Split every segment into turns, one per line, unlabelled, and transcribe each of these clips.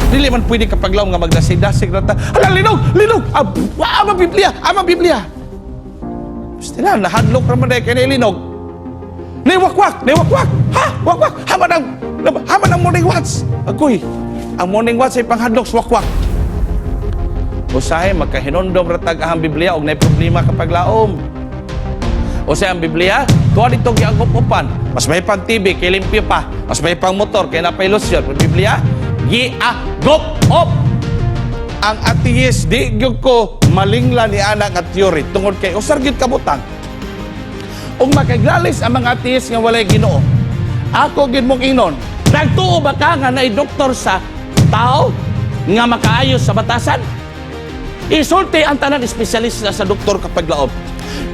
Dili man pwede kapaglaom nga magdasig-dasig rata. Hala, linog! Linog! Ama Biblia! Ama Biblia! Gusto na, nahadlok naman dahil kayo linog. Niwakwak! Niwakwak! Ha? Wakwak! Haman ang morning watch! Agoy! Ang morning watch ay panghadlok sa wakwak. Usahay, magkahinondom ratag ang Biblia o na problema kapaglaom. O sa ang Biblia, tuwa dito giagup-upan. Mas may pang TV, kay limpyo pa. Mas may pang motor, kay napay lotion. Ang Biblia, giagup-up. Ang atheist, di gyud ko malingla ni anak nga theory. Tungod kay usar gyud kabutang. Ug makaglalis ang mga atheist nga walay Ginoo. Ako gyud mong ingnon, nagtuo ba ka nga naay doktor sa tao nga makaayos sa batasan? Isulti ang tanang espesyalista sa doktor kapag laob.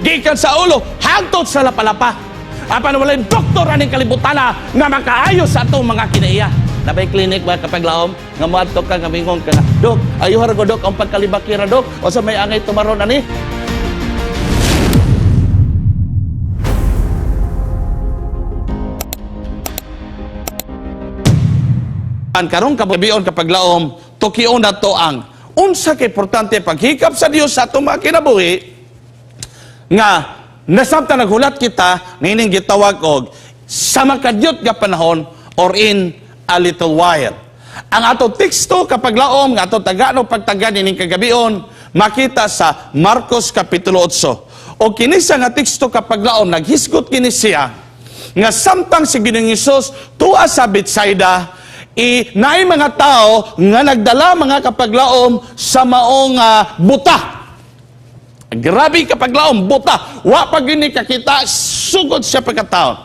Gikan sa ulo, hangtod sa lapalapa. Apan walay doktor aning kalibutana nga makaayos sa atong mga kinaiya. Nabay klinik ba kapag laom nga moadto ka nga mingon ka na, Dok, ayuhar ko Dok ang pagkalibakira Dok o sa may angay tumaron ani. Karong kababion kapag laom, tukion na to ang unsa kay importante paghikap sa Dios sa atong mga kinabuhi nga nasabta naghulat kita nining gitawag og sa makadyot nga panahon or in a little while. Ang ato teksto kapag laom nga ato tagano pagtagan nining kagabion makita sa Marcos kapitulo 8. O kinisa nga teksto kapag laom naghisgot kini siya nga samtang si Ginoong Hesus tuwa sa Betsaida naay mga tao nga nagdala mga kapaglaom sa maong buta. Grabe kapaglaom, buta. Wa pag gini kakita, sugod siya pagkatao.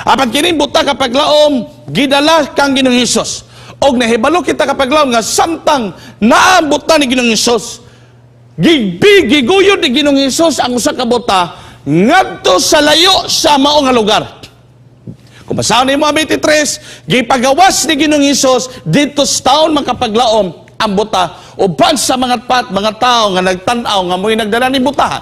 Apan kining buta kapaglaom, gidala kang Ginoong Hesus. Og nahibalo kita kapaglaom nga samtang naambot na ni Ginoong Hesus. Giguyod ni Ginoong Hesus ang usa ka buta ngadto sa layo sa maong lugar. Kung basahan ni mga 23, gipagawas ni Ginoong Hesus dito sa taon makapaglaom ang buta uban sa mga tao nga nagtanaw nga mo'y nagdala ni buta.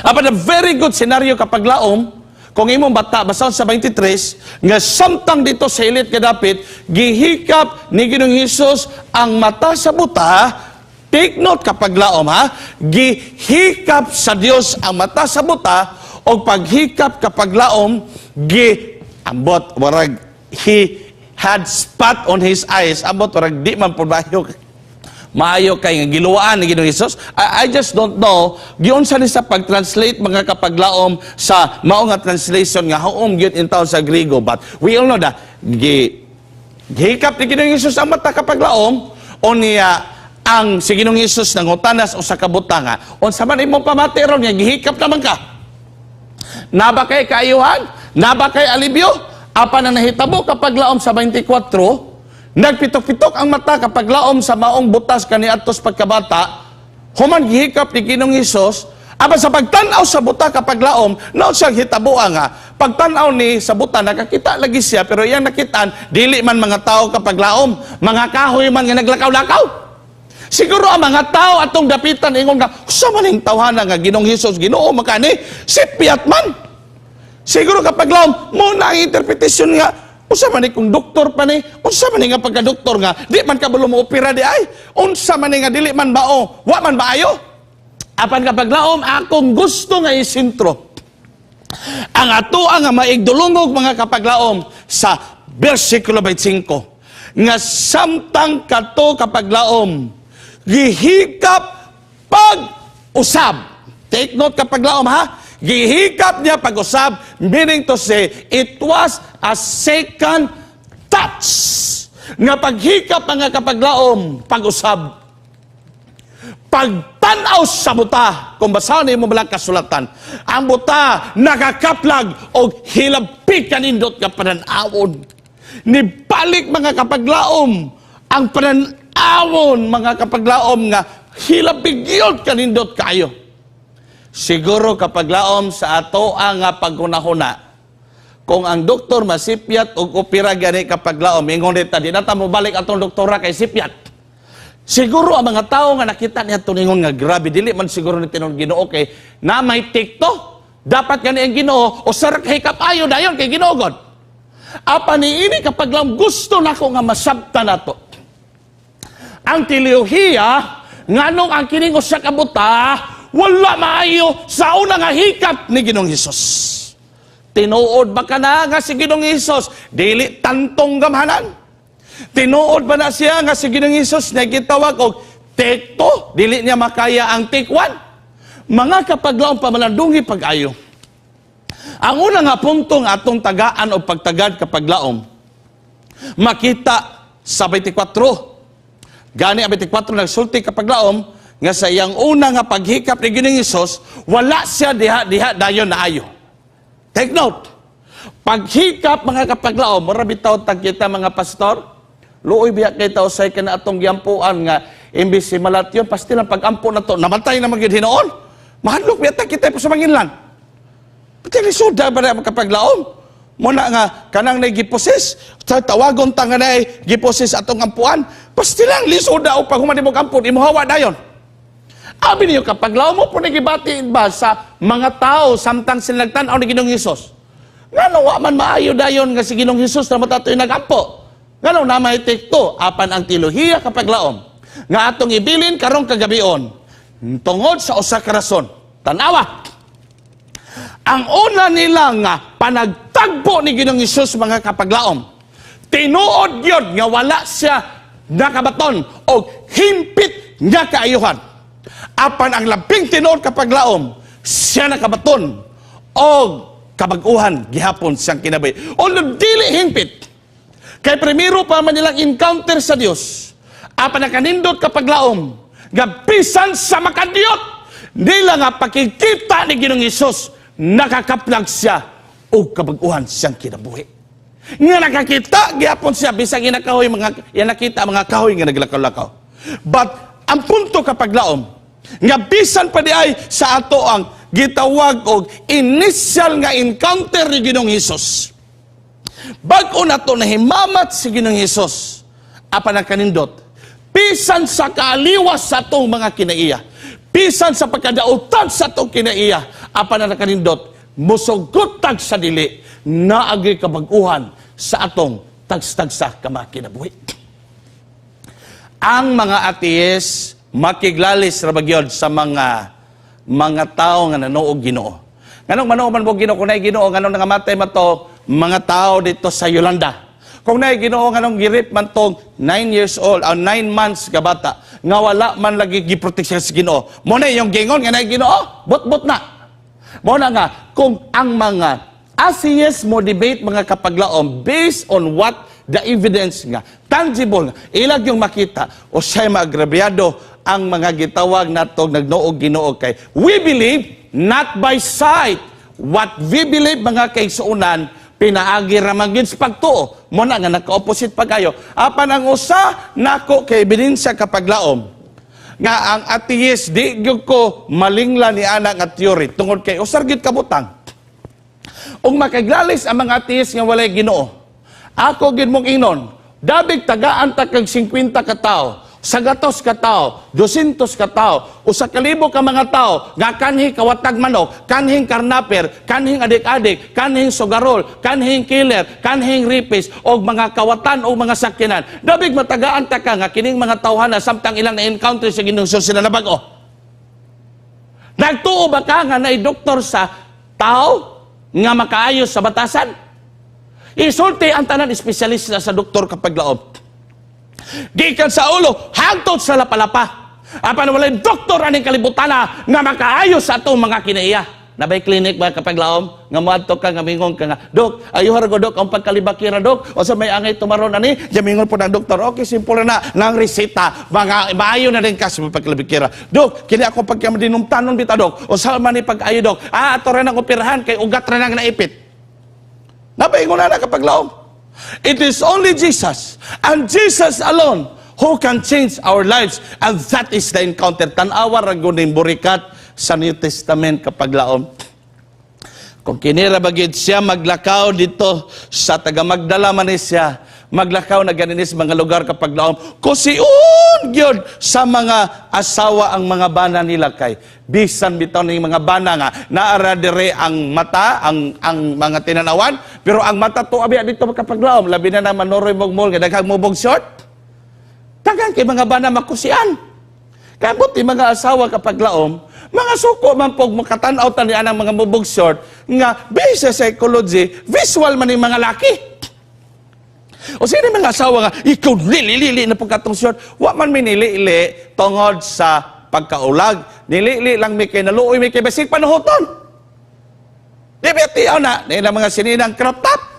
Apan a very good scenario kapaglaom kung imong bata basahan sa 23 nga samtang dito sa ilit kadapit gihikap ni Ginoong Hesus ang mata sa buta. Take note kapaglaom ha, gihikap sa Dios ang mata sa buta o paghikap kapaglaom ambot, warag, he had spot on his eyes. Ambot, warag, di man po maayo kay nga giluwaan ni Ginoong Hesus. I just don't know, giyon sa nisa pag-translate mga kapaglaom sa mao nga translation nga haom gyud in town sa Griego. But we all know that, gihikap ni Ginoong Hesus ang mata kapaglaom, o niya, ang si Ginoong Hesus nangutanas o sa kabutanga, o sa man imong pamateron niya, gihikap naman ka. Naba kay kaayuhan? Naba kay alibyo? Apa na nahitabo kapag laom sa 24, nagpitok-pitok ang mata kapag laom sa maong butas kaniadtos pagkabata, human gihikap ni Ginoong Hesus, apa sa pagtanaw sa buta kapag laom, naon siya hitaboa nga, pagtanaw ni sa buta, nakakita lagi siya, pero iyang nakitaan, dili man mga tao kapag laom, mga kahoy man nga naglakaw-lakaw. Siguro ang mga tao atong dapitan, ingon nga, sa maning tawhana nga Ginoong Hesus, Ginoo makani, sipyat man. Siguro kapag laom, muna ang interpretasyon nga, unsa man kung doktor pa ni, unsa man nga pagka-doktor nga, di man ka bulo mo opera di ay, unsa man nga dili man bao, wa man maayo. Apan kapag laom, akong gusto nga isintro. Ang ato nga maigdulungog mga kapag laom sa versikulo 25, nga samtang kato kapag laom, gihikap pag-usab. Take note kapag laom ha, gihikap niya pag-usab, meaning to say, it was a second touch. Nga paghikap mga kapaglaom, pag-usab. Pagtanaw sa buta, kung basahan niyo mo malang kasulatan, ang buta nakakaplag o hilabik kanindot ka pananawon. Nibalik mga kapaglaom, ang pananawon mga kapaglaom nga hilabik yun kanindot kayo. Siguro kapag laom sa ato ang pagkunahuna, kung ang doktor masipyat o opera gani kapag laom, ingon dita, di na mo balik atong doktora kay sipyat. Siguro ang mga tao nga nakita niya tuningon nga grabe, dili man siguro ni tinong Ginoo kay na may tikto, dapat gani ang Ginoo, o sarak hikap ayo dayon kay Ginoo God. Apa ni ini kapag laom gusto nako nga masabta nato. ang teolohiya nganong ang kining usa ka buta wala maayo sa una nga hikap ni Ginoong Hesus. Tinuod ba ka na nga si Ginoong Hesus dili tantong gamhanan? Tinuod ba na siya nga si Ginoong Hesus na gitawag og tekto, dili niya makaya ang tikwan? Mga kapaglaom pamalandungi pag-ayo. Ang una nga punto nga atong tagaan o pagtagad kapaglaom, makita sa 24. Gani ang 24 nagsulti kapaglaom, nga sa iyang una nga paghikap ni Ginoong Hesus, wala siya diha dayon na ayo. Take note, paghikap mga kapaglaom, mura bitaw tag kita mga pastor, luoy biya kita usay ka na atong gyampuan nga, imbis si malat yun, pasti lang pag-ampo na to, namatay na magid hinoon. Mahadlok biya ta kita po sa manginlan. Pati lisuda ba na kapaglaom? Muna nga, kanang nagiposes, tawagon ta nga na giposes atong ampuan, pasti lang lisuda o pag humanimog ampun, imuhawa dayon. Abi niyo kapaglaom mo po nagibatiin ba sa mga tao samtang sila nagtanaw ni Ginoong Hesus? Nga wa man maayo dayon nga si Ginoong Hesus na matatoy nagampo. Nga na may tekto, apan ang teolohiya kapaglaom. Nga atong ibilin karong kagabion, tungod sa usa ka rason. Tanawa, ang una nila nga panagtagpo ni Ginoong Hesus mga kapaglaom, tinuod yun nga wala siya nakabaton o himpit nga kaayuhan. Apan ang labing tinuod kapaglaom, siya nakabaton o kabag-uhan gihapon siyang kinabay. O dili himpit. Kay primero pa man nilang encounter sa Dios. Apan nakanindot kapaglaom, nga bisan sa makadiyot, nila nga pakikita ni Ginoong Hesus, nakakaplag siya o kabag-uhan siyang kinabuhi. Nga nakakita gihapon siya bisang inakahoy nakita mga kahoy nga naglakaw-lakaw. But ang punto kapaglaom, nga bisan pa di ay sa ato ang gitawag og initial nga encounter ni Ginoong Hesus. Bag-o na to nahimamat si Ginoong Hesus, apan ang kanindot, bisan sa kaaliwas sa atong mga kinaiya, bisan sa pagkadautan sa atong kinaiya, apan ang kanindot, musugutag sa dili, naagi kabag-uhan sa atong tags-tagsa ka mga kinabuhi. Ang mga ateis, makiglalis ra bagyod sa mga tao nga nanuog Ginoo. Nganong manuo man mo Ginoo, kung naay Ginoo nganong nangamatay man to mga tao dito sa Yolanda. Kung naay Ginoo nganong girip man tong 9 years old o 9 months ka bata nga wala man lagi giproteksyon sa Ginoo. Mo na yung gingon nga naay Ginoo, bot-bot na. Mo na nga kung ang mga atheists mo debate mga kapaglaom based on what the evidence nga tangible nga ilag yung makita o siya'y maagrabyado ang mga gitawag nato nagnoog Ginoo kay we believe not by sight. What we believe mga kaigsuunan pinaagi ra man gyud sa pagtuo. Mo na nga naka-opposite pa kayo. Apan ang usa nako kay ebidensya kapaglaom nga ang atheist di gyud ko malingla ni ana nga theory tungod kay usar gyud kabutang. Ug makaglalis ang mga atheist nga walay Ginoo. Ako gyud mong ingnon, dabig tagaan ta kag 50 ka tawo. 100 ka tao, 200 ka tao, 1,000 ka mga tao, nga kanhi kawatag manok, kanhing karnaper, kanhing adik-adik, kanhing sugarol, kanhing killer, kanhing ripis, o mga kawatan o mga sakyanan. Dabig matagaan ta ka nga kining mga tawhana samtang ilang na-encounter sa Ginoong Hesus sila na bago. Nagtuo ba ka nga na doktor sa tao nga makaayos sa batasan? Isulti ang tanan espesyalista sa doktor kapag laob. Gikan sa ulo, hangtod sa lapalapa. Apan walay doktor aning kalibutana nga makaayos sa atong mga kinaiya. Nabay klinik ba kapag laom? Nga muadto ka, nga mingon ka nga, Dok, ayuhar ko Dok, ang pagkalibakira Dok, o sa may angay tumaron ani, jamingon po ng doktor, okay, simple na, nang resita, mga maayo na rin ka sa pagkalibakira. Dok, kini ako pagkamadinumtanon bita Dok, o sa man ni pag-ayo Dok, ato rin ang operahan, kay ugat rin ang naipit. Nabay ko na kapag laom. It is only Jesus and Jesus alone who can change our lives, and that is the encounter. Tanawa ragunin burikat sa New Testament kapag laom. Kung kinira bagid siya maglakaw dito sa taga Magdala man siya, maglakaw na ganinis mga lugar kapag laom. Kusiun gyud sa mga asawa ang mga bana nila kay bisan bitaw ning mga bana nga naara dire ang mata, ang mga tinanawan, pero ang mata to abi dito kapag laom, labi na naman noroy mogmol nga daghang mubog short. daghan kay mga bana makusian. Kaya buti mga asawa kapag laom, mga suko man pog makatanaw tani anang mga mubog short nga based sa psychology, visual man yung mga laki. O sino mga asawa nga, ikaw lili na pagkatong short, wa man may nilili tungod sa pagkaulag. Nilili lang may kay naluoy, may kay basig panuhoton. Di ba tiyaw na, nila mga sininang crop top.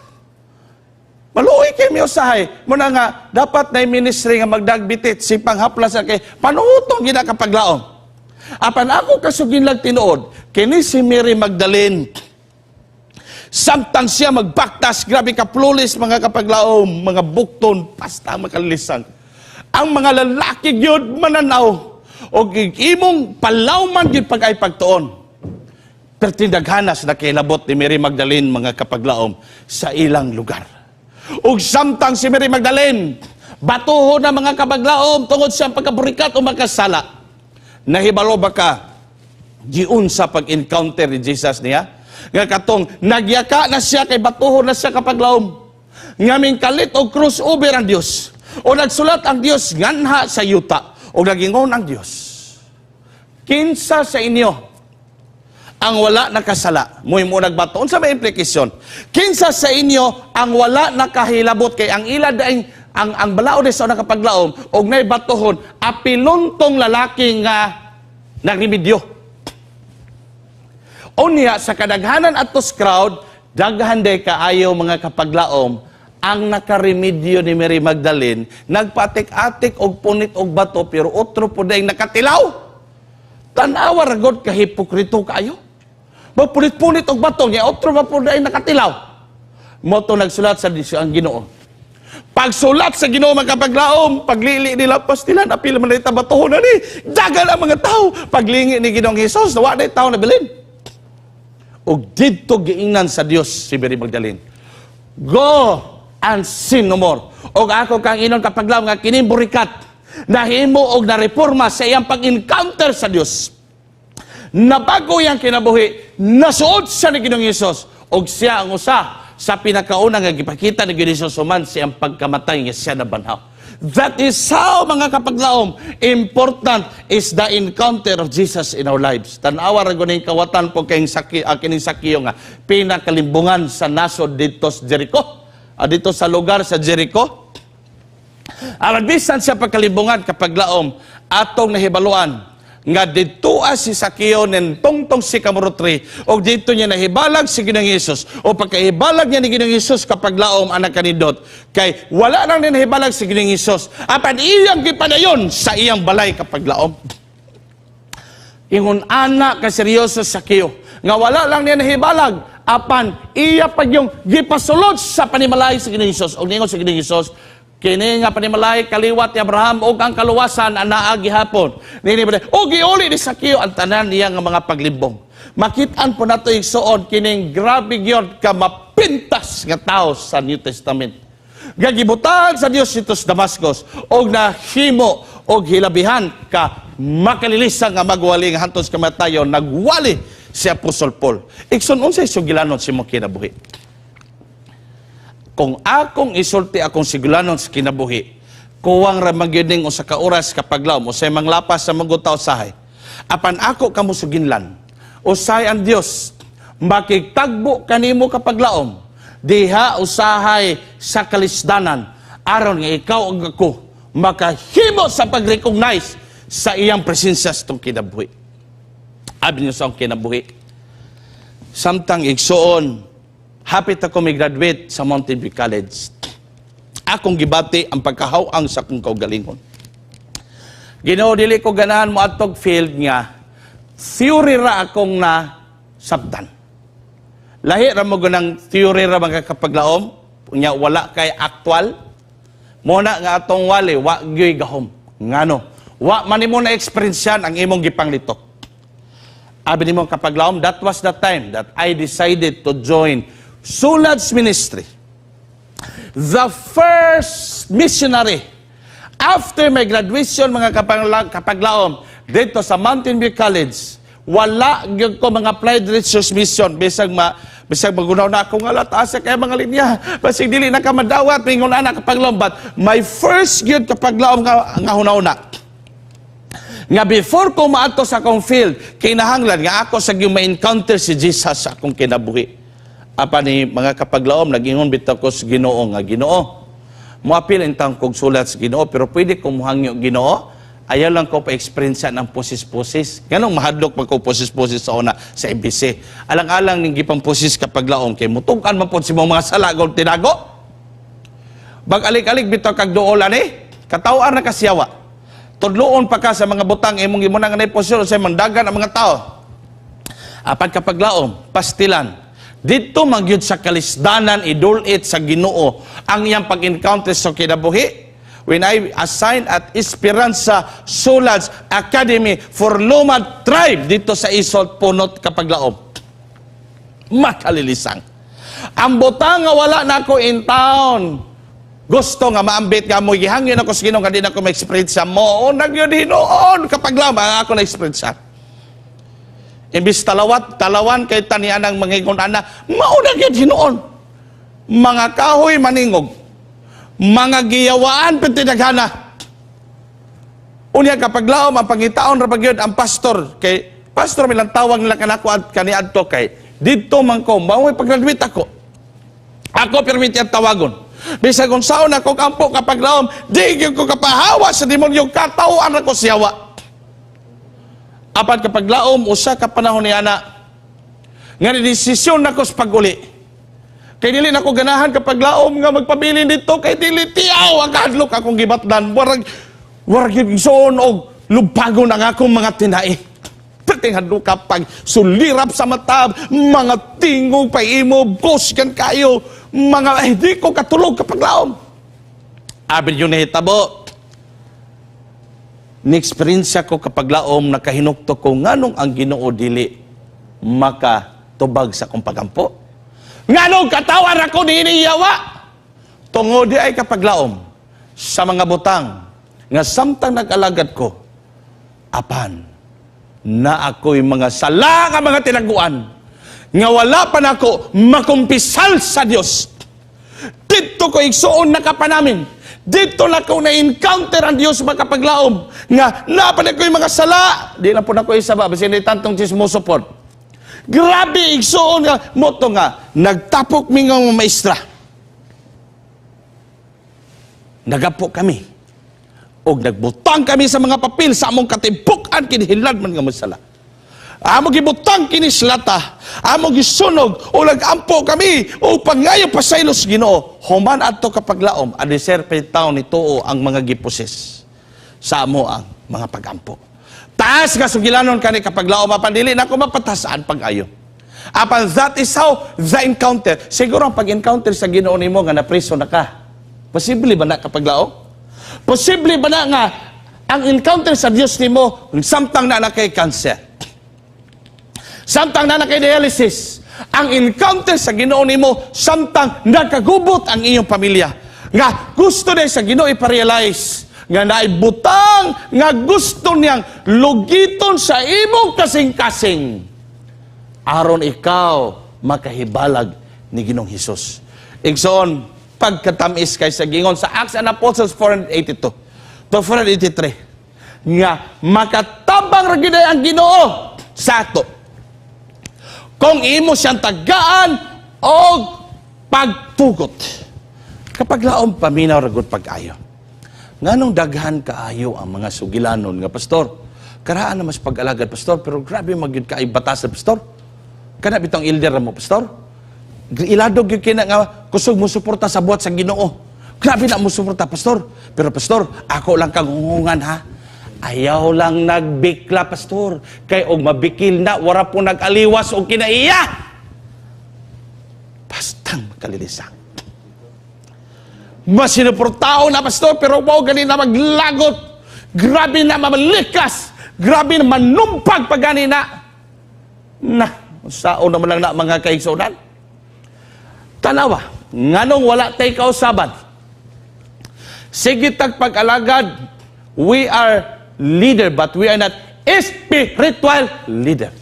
Maluoy kay mi usahay. Muna nga, dapat na ministry nga magdagbitit, si panghaplas kay panuhutong gina kapaglaom. Apan ako kasugin lang tinuod, kini si Mary Magdalene. Samtang siya magbaktas, grabe ka plulis mga kapaglaom, mga bukton, pasta makalisan. Ang mga lalaki gyud mananaw, o imong palawman gyud pag ay pagtuon. Pertindaghanas na kailabot ni Mary Magdalene mga kapaglaom sa ilang lugar. Ug samtang si Mary Magdalene, batuho na mga kapaglaom tungod sa pagkaburikat o magkasala. Nahibalo ba ka, giun sa pag-encounter ni Jesus niya? Nga katong, nagyaka na siya kay batuho na siya kapaglaom. Nga mingkalit o crossover ang Diyos. O nagsulat ang Diyos nganha sa yuta. O nagingon ang Diyos. Kinsa sa inyo ang wala nakasala, mo nagbatoon sa may implikasyon. Kinsa sa inyo ang wala nakahilabot kay ang ila daing ang balaod sa nakapaglaom og nay batohon apilontong lalaki nga nagremedyo. Unya sa kadaghanan atos crowd, daghan day kaayo mga kapaglaom ang nakaremedyo ni Mary Magdalene, nagpatik-atik og punit og bato pero otro po day nakatilaw. Tanawa ragod ka hipokrito kayo. Mapunit-punit og bato niya, otro ba po day nakatilaw. Moto nagsulat sa ang Ginoo. Pagsulat sa Ginoo mga kapaglaom, paglili nila pastilan, apil man nita batohon na ni, dagan ang mga tao. Paglingi ni Ginoong Hesus, nawa na tao na bilin. Og dito giingnan sa Dios si Mary Magdalene. Go and sin no more. Og ako kang inon kapaglaom nga kining burikat, nahimo og nareforma sa iyang pag-encounter sa Dios. Nabago yang kinabuhi, nasuod siya ni Ginoong Hesus, og siya ang usa sa pinakauna nga gipakita ni Ginoong Hesus human siyang pagkamatay nga siya na banhaw. That is how, mga kapaglaom, important is the encounter of Jesus in our lives. Tanawa ra guning kawatan po kining sakiyo nga pinakalimbungan sa nasod dito sa Jericho, dito sa lugar sa Jericho. Ang bisan siya pagkalimbungan kapaglaom, atong nahibaluan nga dito si Sakiyo nen tungtong si Kamurotri o dito niya nahibalag si Ginoong Hesus o pagkahibalag niya ni Ginoong Hesus kapag laom anak kanindot kay wala nang nahibalag si Ginoong Hesus apan iyang gipadayon sa iyang balay kapag laom. Ingon anak ka seryoso Sakiyo nga wala lang niya nahibalag apan iya pa yung gipasulod sa panimalay si Ginoong Hesus o ningon si Ginoong Hesus kini nga panimalay kaliwat ni Abraham og ang kaluwasan anaa gihapon. Nini ba o giuli ni Sakiyo ang tanan niya nga mga paglimbong. Makit-an po nato igsuon kining grabe gyud ka mapintas nga tao sa New Testament. Gagibutan sa Dios ito sa Damascus og nahimo og hilabihan ka makalilisan nga magwali nga hantos kamatayon nagwali si Apostol Paul. Igsoon unsay sugilanon si mo kinabuhi. Kung akong isulti akong sigulanon sa kinabuhi, kuwang ramagyoning o sa kauras kapaglaom, o sa manglapas sa magutaw sahay, apan ako kamusuginlan, usay ang Dios, makiktagbo kanimo kapaglaom, diha usahay sa kalisdanan, aron nga ikaw ug ako, makahimo sa pag-recognize sa iyang presensya sa itong kinabuhi. Abi niyo sa akong kinabuhi. Samtang igsuon, hapit ako may graduate sa Mountain View College. Akong gibati ang pagkahawang sa akong kaugalingon. Ginoo dili ko ganahan mo atog field nga theory ra akong na sabtan. Lahi ra mo ganang theory ra mga kapaglaom, nya wala kay actual. Muna nga atong wali wa gyoy gahom. Ngano? Wa man nimo na experience yan ang imong gipanglitok. Abi nimo kapaglaom, that was the time that I decided to join Sulad's ministry. The first missionary after my graduation mga kapaglaom dito sa Mountain View College, wala gyud ko mga applied religious mission bisag Bisag magunaw na ako nga lataas kaya mga linya. Basig dili na ka madawat, mingon na kapaglaom. But my first gyud kapaglaom nga hunaw-una. Nga before ko maato sa akong field, kinahanglan nga ako sa gyud ma-encounter si Jesus sa akong kinabuhi. Apa ni mga kapaglaom, nag-ingon bitaw ko sa Ginoo nga Ginoo. Muapil intang kog sulat sa Ginoo, pero pwede ko muhangyo Ginoo. Ayaw lang ko pa-experience ng pusis-pusis. Ganong mahadlok pag ko pusis-pusis sa una sa MBC. Alang-alang ning gipang pusis kapag laong kay mutukan man po si mga salagol tinago. Bag-alik-alik bitaw kag duol ani, katawar na kasyawa. Tudloon pa ka sa mga butang imong gimunang anay posisyon sa mandagan ang mga tao. Apan kapag laom, pastilan. Dito magyud sa kalisdanan idulit sa Ginoo ang iyang pag-encounter sa kinabuhi. When I assigned at Esperanza Solans Academy for Lumad Tribe dito sa Isol Punot Kapaglaom. Makalilisang. Ang butang nga wala na ako in town. Gusto nga maambit nga mo, gihangin ako sa Ginoo nga di na ako ma-experience mo. O nagyod hinoon Kapaglaom, ako na-experience. Imbis talawan kay tanian ng mga ingon-ana, maunag yun hinoon. Mga kahoy maningog. Mga giyawaan petinaghana. Unya kapag laom ang pangitaon ra pagyud ang pastor kay pastor milang tawag nila kanako at kaniadto kay didto man ko maoy paggraduate ako. Ako permit ang tawagon. Bisag unsaon ako kampo kapag laom, di gyud ko kapahawa sa demonyo katawan ako siyawa. Apan kapag laom usa ka panahon ni ana nga desisyon nako sa pag-uli. Kay dili na ko ganahan kapag laom nga magpabilin dito, kay dili tiyaw ang kahadlok akong gibatdan. Warag yung soon o lupago ng akong mga tinai. Pating hadlok kapag sulirap sa mata, mga tingog pa imo, buskan kayo, mga di ko katulog kapag laom. Abin yun nahitabo. Ni-experience ko kapag laom, nakahinukto ko nganong ang Ginoo dili makatubag sa kong pagampo. Nganong katawan ako diniyawa tungod di ay kapaglaom sa mga butang nga samtang nag-alagad ko apan na ako'y mga sala nga mga tinaguan nga wala pa na ako makumpisal sa Dios. Dito ko igsuon na kapanamin, dito na ko na-encounter ang Dios makapaglaom nga napan ako'y mga sala, di na po na ko isaba basin ni tantong chismoso pod. Grabe, igsuon nga, moto nga, nagtapok mi nga maestra. Nagapo kami. O nagbutang kami sa mga papel sa among katipukan, kinihilad man nga masala. Amo gibutang kinislata, amo gisunog, o nagampo kami, o pangayo pasaylos Ginoo. Human adto kapaglaom, adiser pa taon nito ang mga gipusis sa amo ang mga pagampo. Taas nga sugilanon kani kapag laom mapandili na ko mapatasaan pag-ayo. Apan that is how the encounter. Siguro ang pag-encounter sa Ginoo nimo nga napriso na ka. Posible ba na kapag laom? Posible ba na nga ang encounter sa Dios nimo samtang na kay cancer? Samtang na kay dialysis. Ang encounter sa Ginoo nimo samtang nakagubot ang iyong pamilya. Nga gusto na sa Ginoo i-realize nga naibutang nga gusto niyang lugiton sa imong kasing-kasing aron ikaw makahibalag ni Ginoong Hesus. Igsoon pagkatamis kay sa gingon sa Acts and Apostles 482 to 483 nga makatabang ra gyud ang Ginoo sa ato kung imo siyang tagaan og pagtugot. Kapag laom paminaw ra gud pag-ayo. Nganong daghan kaayo ang mga sugilanon nga pastor. Karaan na mas pag-alagad pastor, pero grabe magyud kay batas sa pastor. Kana bitong elder mo pastor. Iladog yung kina nga kusog mo suporta sa buhat sa Ginoo. Grabe na mo suporta pastor. Pero pastor, ako lang kang hungungan ha. Ayaw lang nagbikla pastor. Kay og mabikil na wara po nag-aliwas og kinaiya. Bastang makalilisang. Mas sinuportao na pastor, pero wow, ganina maglagot. Grabe na mamalikas. Grabe na manumpag pag ganina. Sao naman lang na mga kaigsunan? Tanawa, nganong wala tayo kausaban. Sige tag pag-alagad, we are leader, but we are not spiritual leader.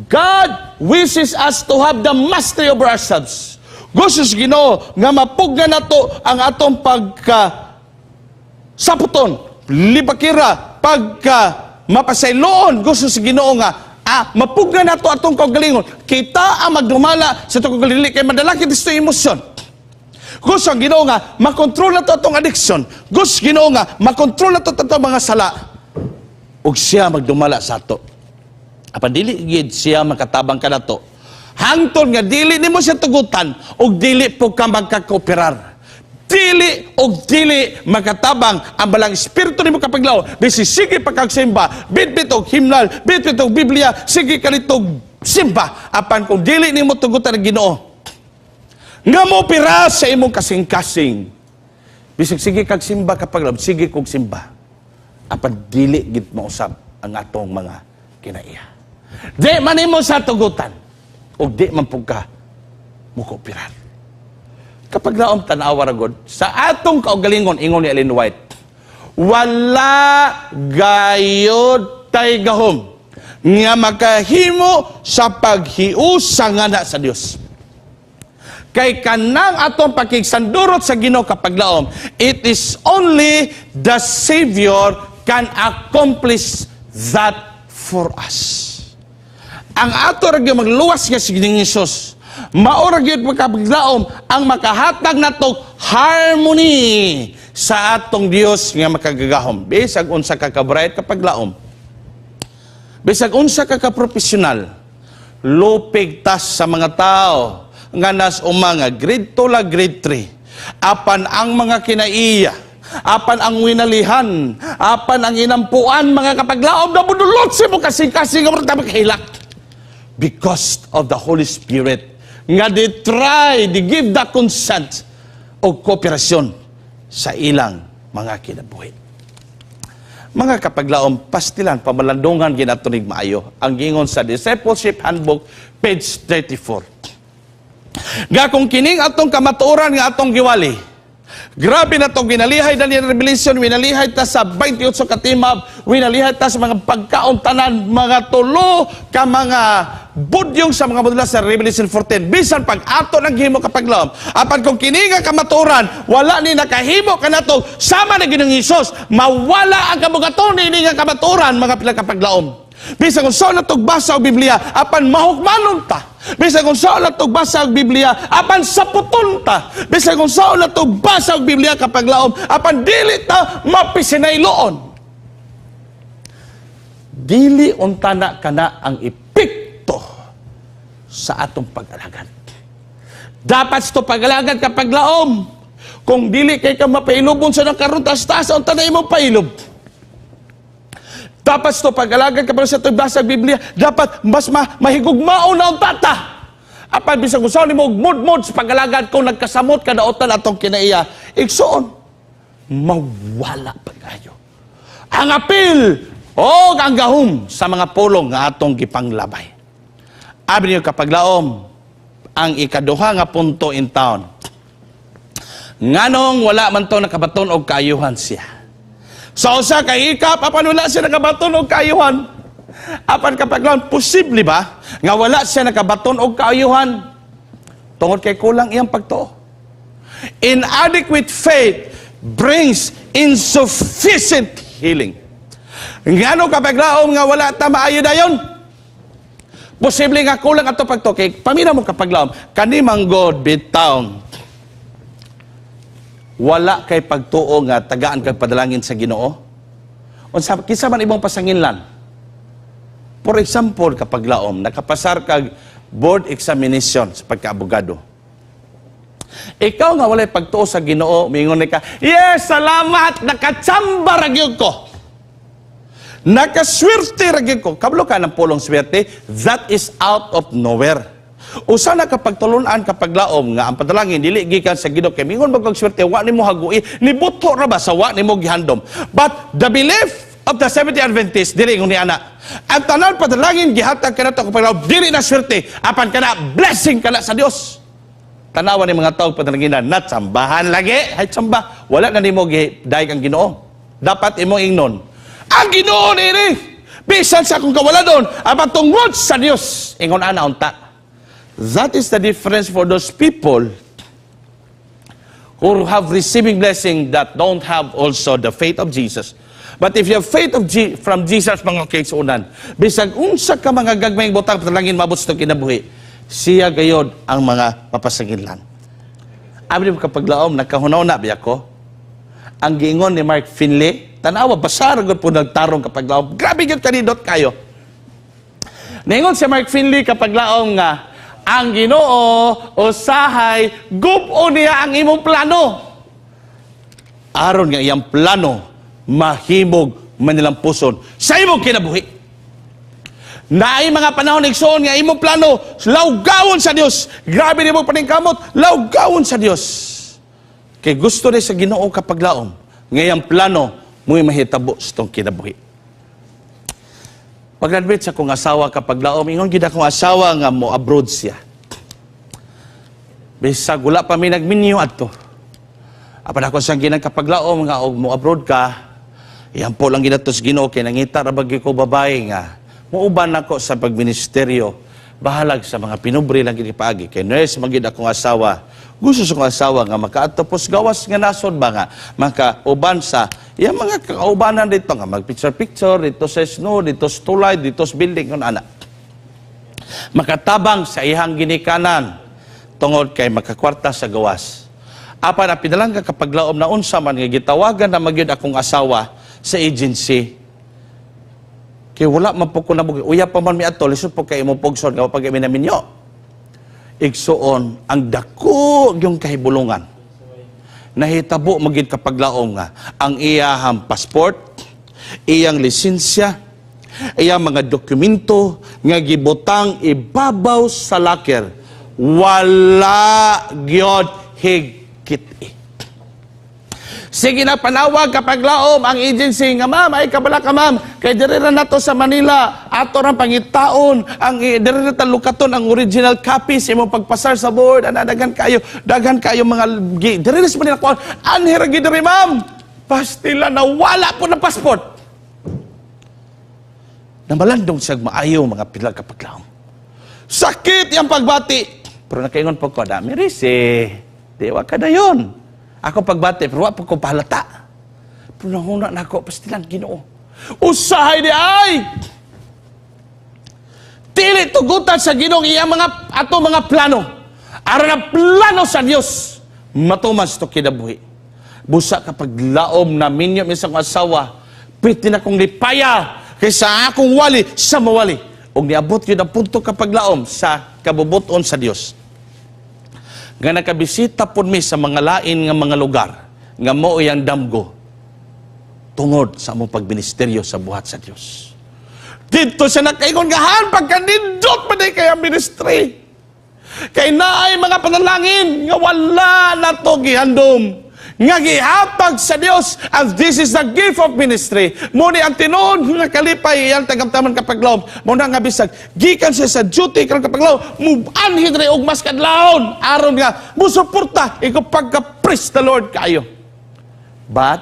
God wishes us to have the mastery over ourselves. Gusto sa Ginoo nga mapugna nato ang atong saputon, libakira, mapasayloon. Gusto sa Ginoo nga mapugna nato atong kaugalingon. Kita ang magdumala sa itong kaugalingon kay madalaki disto emosyon. Gusto ang Ginoo nga makontrol nato atong addiction. Gusto Ginoo nga makontrol nato atong mga sala. Ug siya magdumala sa ato. Apan dili gid siya makatabang ka nato. Hangtod nga dili nimo siya tugutan ug dili po ka magkakooperar. Dili ug dili makatabang ang balang espiritu nimo kapaglaw. Bisi sige pagkagsimba, bitbit og himnal, bitbit og Biblia, sige kanitog simba. Apan kung dili nimo tugutan ang Ginoo, nga mo pira sa imong kasing-kasing. Bisig sige kag simba kapaglaw, sige kog simba. Apan dili gid mausab ang atong mga kinaiya. Di man nimo sa tugutan. O di man po ka mukooperar. Kapag naong tanawa ragod, sa atong kaugalingon, ingon ni Ellen White, wala gayod tay gahom nga makahimo sa paghiusa nga na sa Dios. Kay kanang atong pakigsandurot sa Ginoo kapag laom, it is only the Savior can accomplish that for us. Ang ato ragyo magluwas nga si Ginoong Hesus, mao ragyo magkabiglaom ang makahatag natong harmony sa atong Dios nga makagagahom. Bisag unsa ka kabrayat kapag laom. Bisag unsa ka kaprofesyonal, lupig tas sa mga tao nga nas umanga grade 2 la grade 3. Apan ang mga kinaiya, apan ang winalihan, apan ang inampuan mga kapaglaom na budulot si mo kasing-kasing nga magkahilak. Because of the Holy Spirit nga they give the consent o kooperasyon sa ilang mga kinabuhi. Mga kapaglaom, pastilan, pamalandungan ginatunig maayo ang gingon sa Discipleship Handbook, page 34. Nga kung kining atong kamatuoran nga atong giwali, grabe na itong ginalihay na niya Revelation, winalihay ta sa 28 katimab, winalihay ta sa mga pagkauntanan, mga tulo ka mga budyong sa mga modula sa Revelation 14. Bisan pag ato naghimo kapaglaom. Apan kung kininga kamaturan, wala ni nakahimo ka na ito, sama na Ginoong Hesus, mawala ang kabugaton ni nga kamaturan, mga pila kapaglaom. Bisan kung saan natog basa ang Biblia, apan mahukmanon ta. Bisan kung saan natog basa ang Biblia, apan saputon ta. Bisan kung saan natog basa ang Biblia kapaglaom, apan dili ta mapisinayloon. Dili untana kana ang epekto sa atong pag-alagad. Dapat ito pag-alagad kapaglaom. Kung dili kay ka mapailubon sa nakaroon, taas-taas, untana imong pailob. Dapat ito pag-alagad kapag sa ito'y basa ang Biblia, dapat mas mahigugmaon na ang tata. Apan bisag usaw ni mo mud-mud sa pag-alagad kung nagkasamot ka daotan atong kinaiya, igsoon, mawala pag-ayo. Ang apil o ang gahom sa mga pulong nga atong gipanglabay. Abi niyo kapaglaom, ang ikaduha nga punto in town. Nganong wala man to nakabaton og kaayuhan siya. Sa usa ka hikap, apan wala siya nakabaton og kaayuhan. Apan kapaglaom, posible ba nga wala siya nakabaton og kaayuhan? Tungod kay kulang iyang pagtuo. Inadequate faith brings insufficient healing. Ngano kapaglaom nga wala ta maayo dayon? Posible nga kulang ato pagtuo kay pamina mo kapaglaom, kani manggod bitaw. Wala kay pagtuo nga tagaan kag padalangin sa Ginoo. Unsa kinsa man imong pasanginlan? For example, kapag laom nakapasar kag board examination sa pagkaabogado. Ikaw nga walay pagtuo sa Ginoo, mingon ka, "Yes, salamat, nakatsamba ra gyud ko." Nakaswerte ra gyud ko. Kablo ka ng pulong swerte, that is out of nowhere. Usa na kapag tulunan kapag laom nga ang padalangin dili gikan sa Ginoo kay mingon magkag swerte wa nimo hagui nibuto ra ba sa wa nimo gihandom. But the belief of the Seventh-day Adventist dili ingon ni ana. Ang tanan padalangin gihatag kanato kapag laom dili na swerte apan kana blessing kana sa Dios. Tanawan ni mga tawo padalanginan nat sambahan lagi hay samba wala na nimo gidaig ang Ginoo. Dapat imo ingnon ang Ginoo ni Bisan sa akong kawaladon, aba tungod sa Dios. Ingon ana unta. That is the difference for those people who have receiving blessing that don't have also the faith of Jesus. But if you have faith from Jesus, mga kaigsuonan, bisag unsa ka mga gagmayng butang patalangin mabot sa kinabuhi, siya gayod ang mga papasanginlan. Abi mo kapag laom, nagkahunaw na biya ko, ang giingon ni Mark Finley, tanawa, basaragod po nagtarong kapag laom. Grabe yun kanindot kayo. Naingon si Mark Finley kapag laom nga, ang Ginoo usahay gubo niya ang imong plano. Aron nga iyang plano mahimog manilang puson sa imong kinabuhi. Naay mga panahon igsoon nga imong plano lawgawon sa Dios. Grabe nimo paningkamot, lawgawon sa Dios. Kay gusto ni sa Ginoo kapag laom nga iyang plano mo'y mahitabo sa tong kinabuhi. Pag-graduate sa akong asawa kapag laom, ingon gid akong asawa nga mo abroad siya. Bisag wala pa mi nagminyo adto. Apan ako siyang ginang kapag laom nga og mo abroad ka, iyan po lang ginatos Ginoo kay nangita ra bagi ko babae nga muuban nako sa pagministeryo, bahalag sa mga pinubre lang gid paagi kay nurse magid akong asawa. Gusto sa akong asawa nga makaatapos gawas nga nasod ba nga makauban sa iyang mga kaubanan dito nga mag-picture-picture dito sa snow, dito sa tulay, dito sa building kun ana. Makatabang sa ihang ginikanan tungod kay makakwarta sa gawas. Apan na pinalang ka kapag laom na unsa man nga gitawagan na magyud akong asawa sa agency. Kay wala man po ko na uya pa man mi ato lisod po kay imong pugson nga pag minaminyo. Igsuon ang dako yung kahibulungan. Nahitabo magid kapag laom nga ang iyahang passport, iyang lisensya, iyang mga dokumento nga gibutang ibabaw sa locker, wala gyud higkit. Sige na panawag kapag laom ang agency nga ma'am, ay kabala ka ma'am, kay dire na nato sa Manila, ato rang pangitaon, ang dire na talukaton ang original copies imong pagpasar sa board, dagan kayo mga dire na sa Manila ko, anhira gid dire ma'am. Pastila na wala po ng passport. Namalandong siya maayo mga pila kapag laom. Sakit yung pagbati. Pero nakaingon po ko, dami risi. Dewa ka na yun. Ako pagbati, pero wala ko pahalata. Pero nahuna na ako, pastilang Ginoo. Usahay di ay! Tili tugutan sa Ginoo iya ato mga plano. Aron ang plano sa Dios. Matumas to kinabuhi. Busa kapag laom na minyo misang asawa, pwede na kong lipaya kaysa akong wali sa mawali. O niabot yun ang punto kapag laom sa kabubuton sa Dios. Nga nakabisita po mi sa mga lain nga mga lugar, nga mo iyang damgo, tungod sa among pagministeryo sa buhat sa Dios. Dito siya nakaingon gahan, pagkanindot pa din kaya ministry. Kay naay mga panalangin, nga wala na to gihandom. Nga gihatag sa Dios, as this is the gift of ministry. Muni ang tinuod nga kalipay iyang tagamtaman kapag laom. Muna nga bisag, gikan siya sa duty karong kapag laom, mubanhin rin og mas kadlawon. Aron nga, musuporta, ikaw pagka-praise the Lord kayo. But,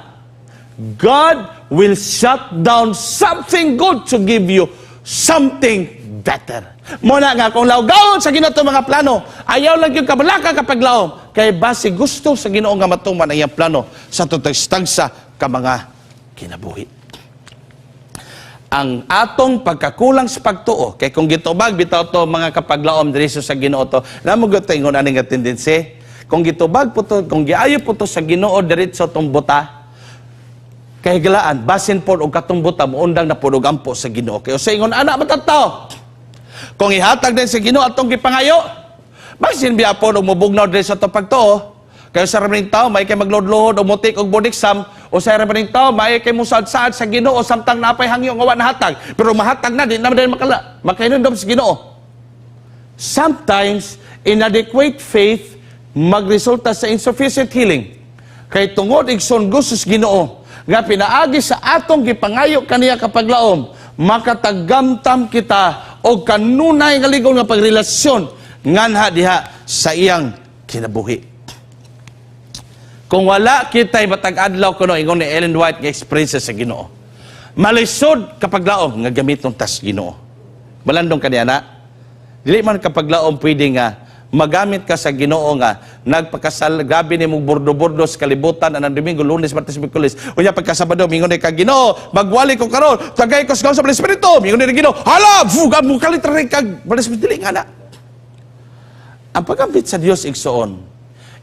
God will shut down something good to give you something better. Muna nga, kung lawgawon sa Ginoo mga plano, ayaw lang yung kabalaka kapag laom. Kay base gusto sa Ginoo nga matuman ang iyang plano sa tutagstagsa ka mga kinabuhi. Ang atong pagkakulang sa pagtuo, kay kung gitubag bitaw to mga kapag laom diri sa Ginoo to, namo gyud ingon ani nga tendency, kung gitubag po to, kung giayo po to sa Ginoo diretso tong buta, kay galaan basin pod og katong buta muundang na pod og ampo sa Ginoo. Kay usa ingon ana matattaw. Kung ihatag din sa Ginoo atong gipangayo, basin biya po og mubugnaw din sa pagtuo. Kaya sa raming tao may kay maglod-lohod o mutik og board exam, o sa raming tao may kay musad-sad sa Ginoo samtang napay hangyo nga wa nahatag, pero mahatag na din makainom sa Ginoo. Sometimes inadequate faith magresulta sa insufficient healing. Kay tungod igsoon gusto sa Ginoo nga pinaagi sa atong gipangayo kaniya kapag laom, makatagamtam kita o kanunay nga ligaw nga pagrelasyon nganha diha sa iyang kinabuhi. Kung wala kita'y matag-adlaw kuno ingon ni Ellen White nga experience sa Ginoo. Malisod kapag laom nga gamiton tas Ginoo. Balandong kaniya na. Dili man kapag laom pwede nga magamit ka sa Ginoo nga nagpakasal gabi ni mong bordo-bordo sa kalibutan anang Domingo, Lunes, Martes, Miyerkules. Unya pagkasabado mingon ni ka Ginoo, magwali ko karon, tagay ko sa Holy Espiritu. Mingon ni Ginoo, hala, fuga mo kalit rin kag Holy Espiritu dili nga na. Ang pagambit sa Dios igsoon,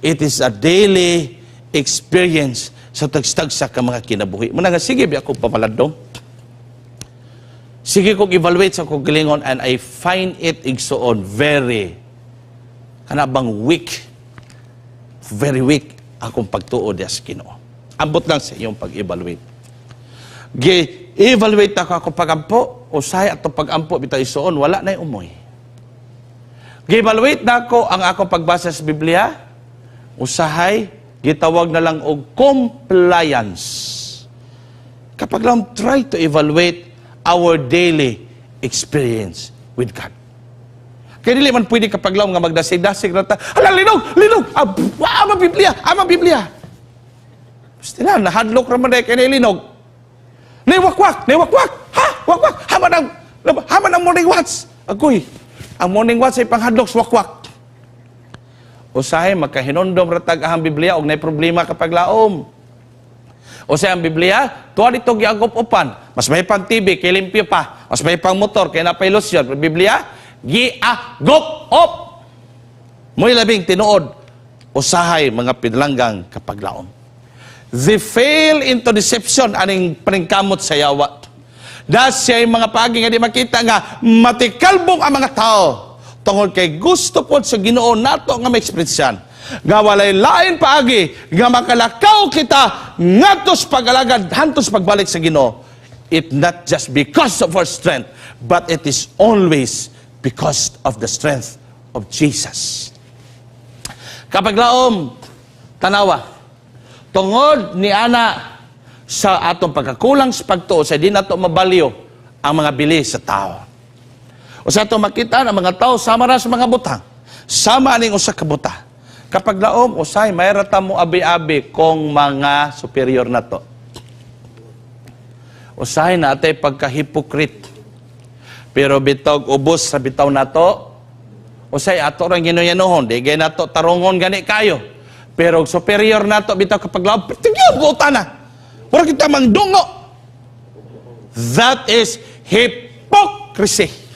it is a daily experience sa tagstagsa ka mga kinabuhi. Muna nga, sige, ako pamaladong. Sige kong evaluate sa kong galingon and I find it igsoon very kanabang weak. Very weak akong pagtuod sa Ginoo. Ambot lang sa iyong pag-evaluate. Gi-evaluate ako akong pagampo, usahay ato pagampo, bitaw igsoon, wala na umoy. Gi-evaluate na ako ang akong pagbasa sa Biblia, usahay, gitawag na lang og compliance. Kapag lang try to evaluate our daily experience with God. Kaya dili man pwede kapag lang nga magdasig-dasig na ta, hala, linog! Ama Biblia! Basta na, nahadlok naman dahil kaya linog. Niwakwak! Ha? Wakwak! Haman ang morning watch! Agoy, ang morning watch ay panghadlok sa wakwak. Usahay, magkahinondom ratag ahang Biblia og nay problema kapag laom. Usahay ang Biblia, tuwa dito giagop-upan. Mas may pang TV, kay limpyo pa. Mas may pang motor, kay napay lotion. Biblia, giagop-op. Mo'y labing tinuod. Usahay, mga pinlanggang kapag laom. They fail into deception, aning paningkamot sa yawa. Dahil siya yung mga pagi nga di makita nga, matikalbong ang mga tao. Tungod kay gusto po sa Ginoo nato nga ma-ekspresyan. Nga walay lain paagi, nga makalakaw kita, ngatos pag-alagad, hantos pagbalik sa Ginoo. It not just because of our strength, but it is always because of the strength of Jesus. Kapag laom, tanawa, tungod ni ana sa atong pagkakulang sa pagtuo, sa di nato mabalyo ang mga bili sa tao. O sa ito makita ang mga tao, sama na sa mga butang. Sama aning usa ka buta. Kapag laom, usay, mayroon mo abi-abi kung mga superior na to. Usay na atay pagka-hypocrite. Pero bitog ubos sa bitaw na to, usay ato rin ginuyanuhon, di gay na to tarungon gani kayo. Pero superior na to, bitaw kapag laom, tigyan, buta na. Wala kita mangdungo. That is hypocrisy.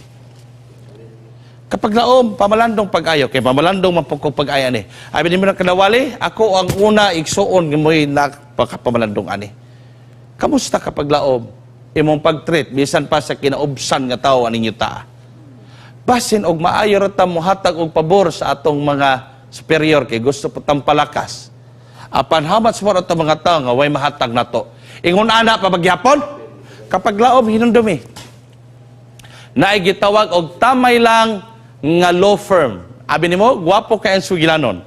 Kapag laom, pamalandong pag-ayo, kay pamalandong mapukong pag-aya ni. Abi ni mo na kanawali, ako ang una igsuon mo'y napakapamalandong ani. Kamusta kapag laom? Imong pag-treat, bisan pa sa kinaubsan nga tao aning yuta. Basin og maayo ra ta mohatag og pabor sa atong mga superior kay gusto patang palakas. Apan hamat sa atong mga tao nga way mahatag nato. Ingon ana pa bagyapon, kapag laom hinumdumi. Naay gitawag og tamay lang nga law firm. Abi nimo, gwapo kay ang sugilanon.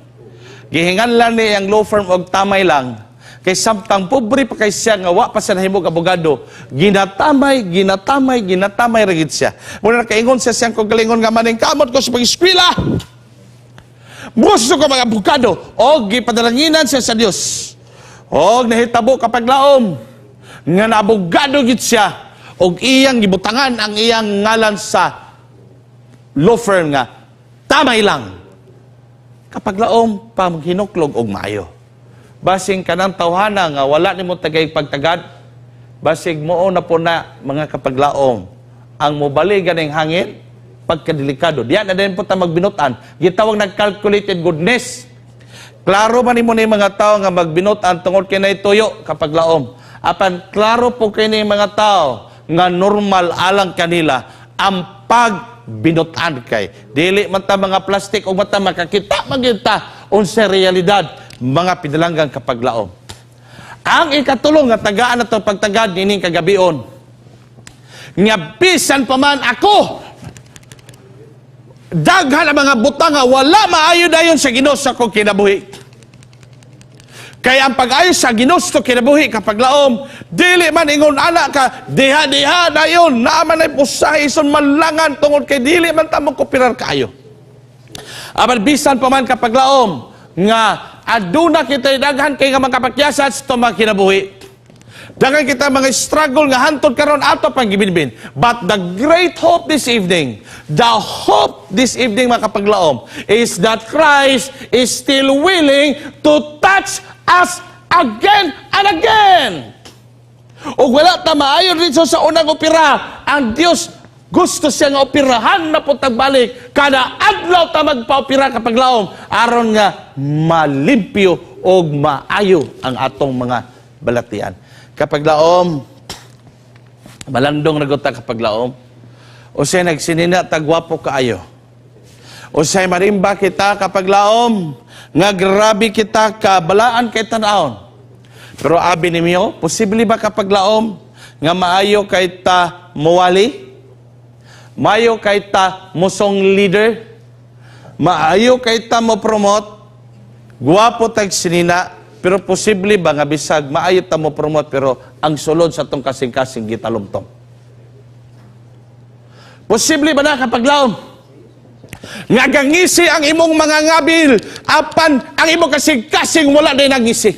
Gihinganlan ni ang law firm og tamay lang. Kay samtang pobre pa kay siya nga wa pa siya nahimog abogado, ginatamay rigid siya. Muna nakaingon siya siyang kagalingon nga maning kamot ko sa pag-eskwela. Gusto ko mga abogado og gipadalanginan siya sa Dios. Og nahitabo kapag laom nga naabogado gid siya og iyang gibutangan ang iyang ngalan sa law firm nga tamay lang. Kapag laom pamhinuklog og maayo. Basing kanang tawhana nga wala nimo tagay pagtagad, basig moo na po na mga kapag laom ang mobali ganing hangin pagkadelikado. Diyan na din po ta magbinutan. Gitawag nag-calculated goodness. Klaro man nimo ni mga tao nga magbinutan tungod kay nay tuyo kapag laom. Apan klaro po kay ni mga tao nga normal alang kanila ang pagbinutan kay. Dili man ta mga plastic o mata makakita magita unsa realidad mga pinalanggang kapag laom. Ang ikatulong nga tagaan nato pagtagad nining kagabion. Nga bisan pa man ako daghan ang mga butang nga wala maayo dayon sa Ginoo sa kong kinabuhi. Kaya ang pag-ayos sa ginusto kinabuhi kapag laom, dili man ingon ana ka, diha-diha dayon, naaman ay pusahi, son malangan tungod kay dili man ta mo kopirar kayo. Apan bisan pa man kapag laom, nga aduna kita'y daghan kay nga magkapakyasan sa itong mga kinabuhi. Dagan kita mga struggle nga hantod karon ato pang gibinbin. But the great hope this evening, the hope this evening mga kapaglaom, is that Christ is still willing to touch us again and again. O wala ta maayon rin sa unang opera, ang Dios gusto siya nga operahan na po tagbalik. Kada adlaw ta magpa-opera kapaglaom, aron nga malimpyo o maayo ang atong mga balatian. Kapaglaom, malandong naguta kapaglaom, o siya nagsinina tagwapo kaayo. O siya marimba kita kapaglaom, nga grabe kita kabalaan kay tanaon. Pero abi ninyo, posible ba kapaglaom, nga maayo kay ta muwali? Maayo kay ta musong leader? Maayo kay ta mo promote? Guwapo tag sinina, pero posible ba nga bisag maayo ta mo promote pero ang sulod sa tong kasing-kasing gitalumtong? Posible ba na kapaglaom? Nga gangisi ang imong mga ngabil, apan ang imong kasing-kasing wala din nagisi.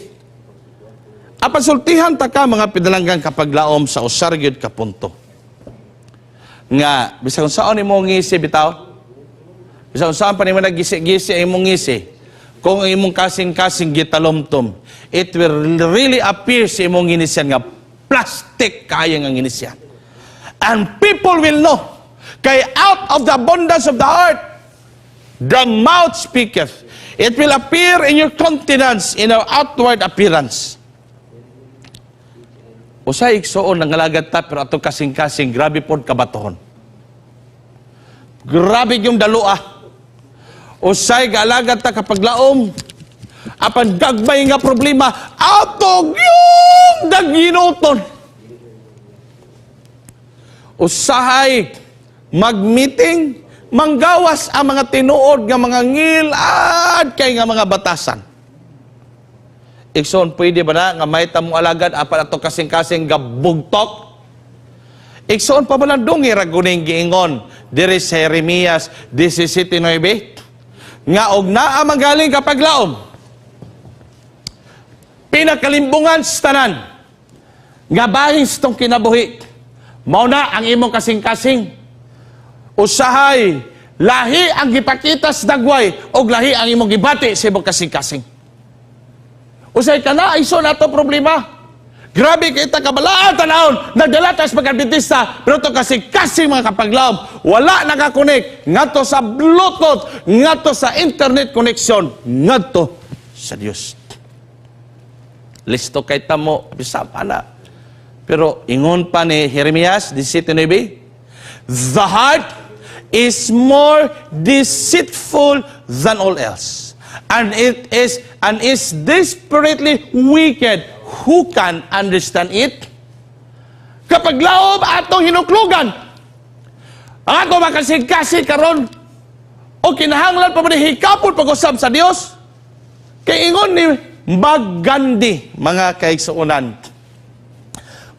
Apan sultihan ta ka mga pinalanggang kapaglaom sa usar gyud ka punto. Nga bisag saan imong ngisi bitaw? Bisag saan pa nimo nagisi-gisi ang imong ngisi? Kung ang imong kasing-kasing gitalomtom, it will really appear sa imong inisyan nga plastic kaya nga inisyan. And people will know, kay out of the abundance of the heart, the mouth speaketh. It will appear in your countenance, in our outward appearance. Usay igsoon ng alagad ta, pero ato kasing-kasing, grabe pod kabatohon. Grabe yung dalua. Usay gaalagad ta kapaglaom, apan gagmay nga problema, atog yung daginoton. Usahay mag-meeting, manggawas ang mga tinuod nga mga ngilad kay nga mga batasan. Ikson, pwede ba na nga may tamong alagad apan ato kasing-kasing gabugtok? Ikson pa ba lang dungi raguning giingon diri sa Jeremias 17:9 nga og naa magaling kapaglaom pinakalimbungan sa tanan nga bahis tong kinabuhi mao na ang imong kasing-kasing usahay lahi ang gipakita sa dagway og lahi ang imong gibati sa imong kasing-kasing. Usay kana iso nato problema. Grabe kita kabalaan tanahon, nagdalatas pag-adventista, pero to kasi mga kapaglaom, wala nakakonek, ngadto sa Bluetooth, ngadto sa internet connection, ngadto sa Dios. Listo kay tamo, bisapa na. Pero ingon pa ni Jeremias 17:9, the heart is more deceitful than all else, and is desperately wicked. Who can understand it? Kapag laob atong hinuklugan, ang ato makasig-kasig karon o kinahanglan pa man hikapon pag-usab sa Dios, kay ingon ni Gandhi, mga kaigsuonan,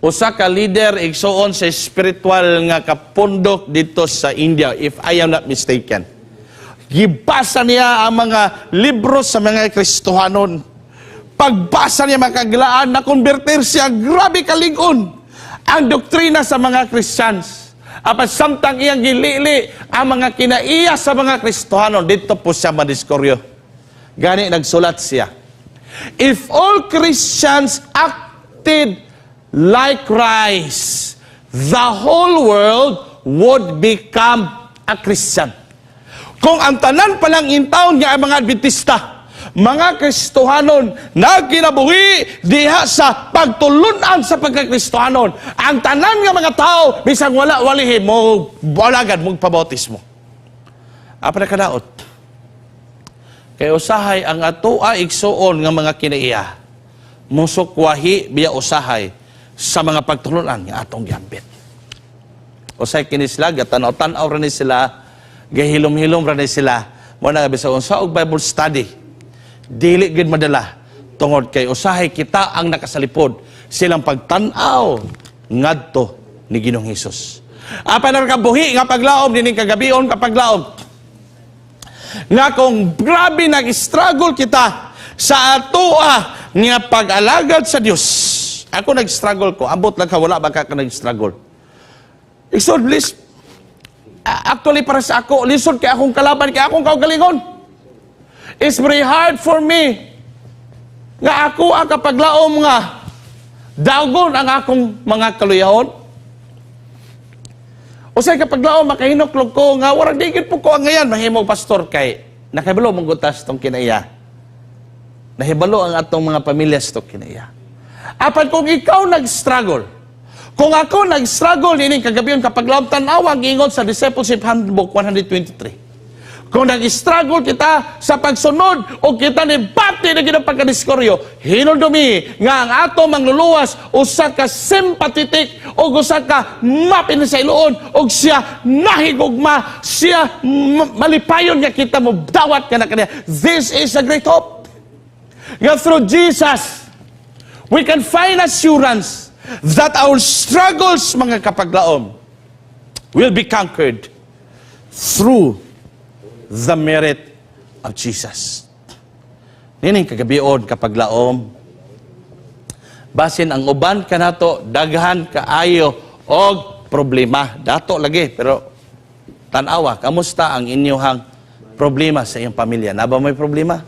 usa ka leader igsuon sa spiritual nga kapundok dito sa India, if I am not mistaken. Gibasa niya ang mga libro sa mga Kristohanon. Pagbasa niya makaglaan na konvertir siya, grabe kalingon ang doktrina sa mga Christians. Apan samtang iyang gilili ang mga kinaiya sa mga Kristohanon, dito po siya madiskoryo. Gani nagsulat siya. If all Christians acted like Christ, the whole world would become a Christian. Kung ang tanan palang intaon nga ang mga Adventista, mga Kristohanon na kinabuhi diha sa pagtulunan sa pagkakristohanon, ang tanan nga mga tao bisang wala walihi mo walagad mong pabautismo. Apa na kadaot? Kay usahay ang atoa igsuon nga mga kinaiya musukwahi biya usahay sa mga pagtulunan nga atong giambit. Usay kini sila gatanaw-tanaw ra ni sila, gahilom-hilom ra ni sila, mo na bisag unsa og Bible study. Dili gid madala tungod kay usahay kita ang nakasalipod silang pagtan-aw ngadto ni Ginoong Hesus. Apan ang kabuhi nga paglaom dining kagabion kapaglaom nga kung grabe nag-struggle kita sa atoa nga pag-alagad sa Dios Ako nag-struggle ko. Ambot lang ka, wala ba ka nag-struggle? Isod, actually, para sa ako, lisod kay akong kalaban, kay akong kaugalingon. It's very hard for me nga ako ang kapaglaom nga dagon ang akong mga kaluyahon. O say kapaglaom, makahinoklog ko nga, warang digit po ko ang ngayon, mahimong pastor kay, nakahibalo mong gutas itong kinaiya. Nahibalo ang atong mga pamilya sa itong kinaiya. Apan kung ikaw nag-struggle, kung ako nag-struggle ini kagabiyon kapag laom tanawa ang ingon sa Discipleship Handbook 123. Kung nag-struggle kita sa pagsunod o kita ni bati na ginapagkadiskoryo, hinuldomi nga ang ato mangluluwas usa ka sympathetic o usa ka mapin sa iluon o siya nahigugma, siya malipayon nga kita mo dawat ka na kanya. This is a great hope. Nga through Jesus, we can find assurance that our struggles, mga kapaglaom, will be conquered through the merit of Jesus. Nining kagabion kapaglaom, basin ang uban kanato daghan kaayo og problema. Dato lagi, pero tanawa, kamusta ang inyong problema sa iyong pamilya? Na ba may problema?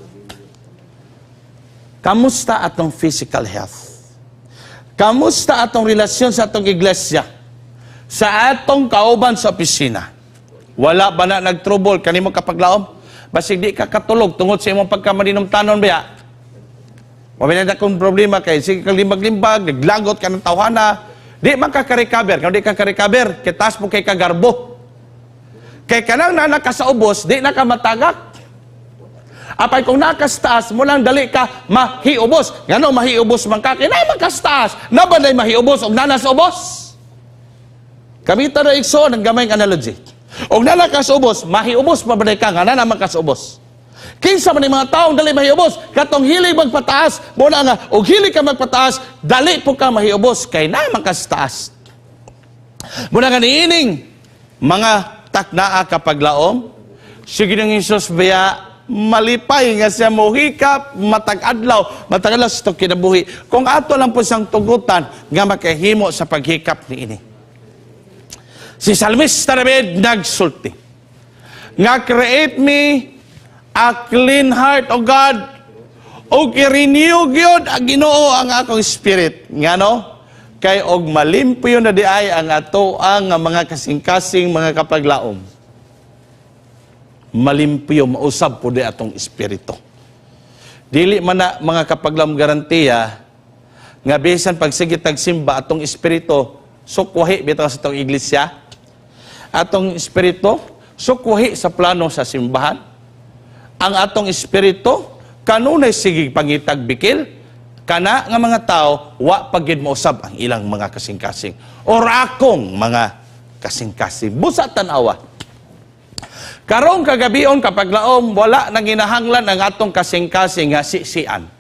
Kamusta atong physical health? Kamusta atong relasyon sa atong iglesia? Sa atong kauban sa opisina? Wala ba na nagtrouble kanimo kapaglaom? Basig di ka katulog tungod sa imong pagkamalinom tanon ba? Wala na akong problema kay sige kang limbag-limbag, naglagot ka ng tawhana. Di man ka ka-recover. Kung di ka ka-recover, kitas mo kay kagarbo. Kay kanang nanaka sa ubos, di na ka matagak. Apay kung nakastaas mo lang dali ka mahiubos. Ngano mahiubos man ka? Kaya na makastaas. Nabanay mahiubos o nanas ubos. Kamita na ikso ng gamayng analogy. O nanakas ubos, mahiubos mabanay ka. Nga na makasubos. Kinsa man yung mga taong dali mahiubos. Katong hilig magpataas. Muna nga, o hilig ka magpataas, dali po ka mahiubos. Kaya na makastaas. Muna nga niining, mga taknaa kapaglaom, sige ng Isus baya, malipay nga siya mohikap matag-adlaw sa itong kinabuhi. Kung ato lang po siyang tugutan nga makahimo sa paghikap ni ini. Si Salmista David nagsulti nga create me a clean heart, O God, o i-renew gyud ang Ginoo ang akong spirit. Ngano? Kay og malimpyo na di ay ang ato ang mga kasing-kasing mga kapaglaom. Malimpyo, mausab po di atong espiritu. Dili man na mga kapaglam garantiya nga bisan pagsigit tagsimba atong espiritu sukwahi bitaw sa atong iglesia. Atong espiritu sukwahi sa plano sa simbahan. Ang atong espiritu kanunay sige pangitag bikil kana nga mga tao wa pagid mausab ang ilang mga kasing-kasing or akong mga kasing-kasing. Busa tanawa. Karong kagabion kapaglaom wala nang ginahanglan ang atong kasing-kasing nga sisian.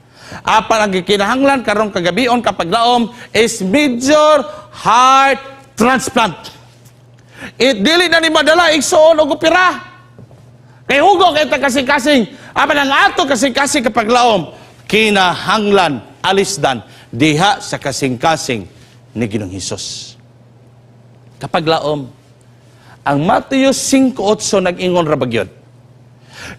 Apan ang kinahanglan karong kagabion kapaglaom is major heart transplant. Dili na ni madala igsoon og opera. Kay hugo kay ta kasing-kasing. Apan ang atong kasing-kasing kapaglaom kinahanglan alisdan diha sa kasing-kasing ni Ginoong Hesus. Kapaglaom ang Mateo 5:8 nag-ingon ra bagyod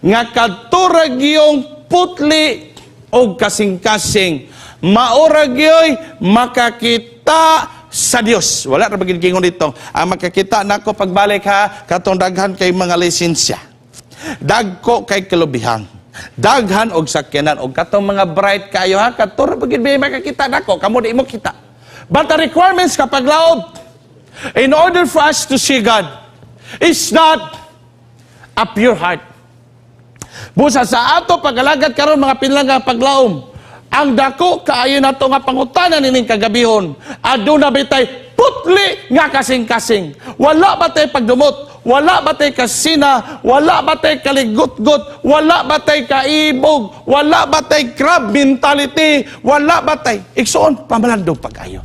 nga kadturag yung putli o kasing-kasing maurag yoy makakita sa Dios. Wala ra bagyod gingon dito. Ang makakita nako pagbalik ha katong daghan kay mga lisensya. Dagko kay kilubihan. Daghan og sakyanan og katong mga bright kayo ha kadturag bagyod makakita nako kamo di mo kita. But the requirements kapag laob in order for us to see God, it's not a pure heart. Busa sa ato pagalagad karon mga pinlang paglaom, ang dako kaayo nato nga pangutanan nining kagabihon, aduna bitay putli nga kasing-kasing. Wala ba tay pagdumot? Wala ba tay kasina? Wala ba tay kaligut-gut? Wala ba tay kaibog? Wala ba tay crab mentality? Wala ba tay igsoon pamalandong pag-ayo?